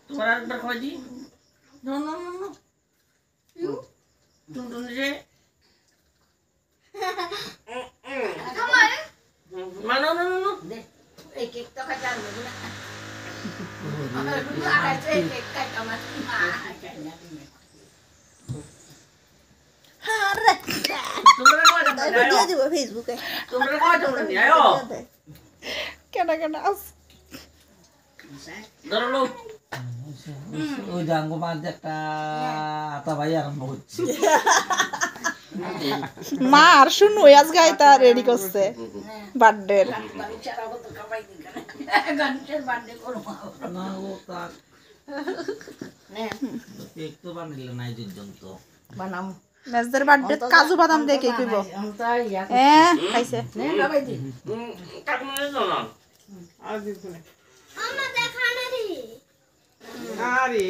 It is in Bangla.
তোমার আরেকবার কয় দি নো নো নো নো টুনটুন রে মা নো নো নো এই কেক তো খাই জানবো না এই কেক খাই আমার আরে তোমরা কয় তোমরা ভিডিও দিব ফেসবুকে তোমরা কয় তোমরা নিয়ে আয়ো কেনা কেনা আস ধরো লো ওই জাঙ্গো মাছ একটা আতা ভাই আরম্ভ হচ্ছে মা আর শুনু আজ গাইতা রেডি করছে বার্থডে আমি ছাড়া কত কামাই দিই গানটার বার্থডে করবো না ও তার নে কেক তো বানাইলে নাই পর্যন্ত বানাম মেজদের বার্থডে কাজু বাদাম দিয়ে কেক হইব অন্ত ইয়া খাইছে নে কামাই দি কাকমা না না আর দিন আমার দেখা না রে আরে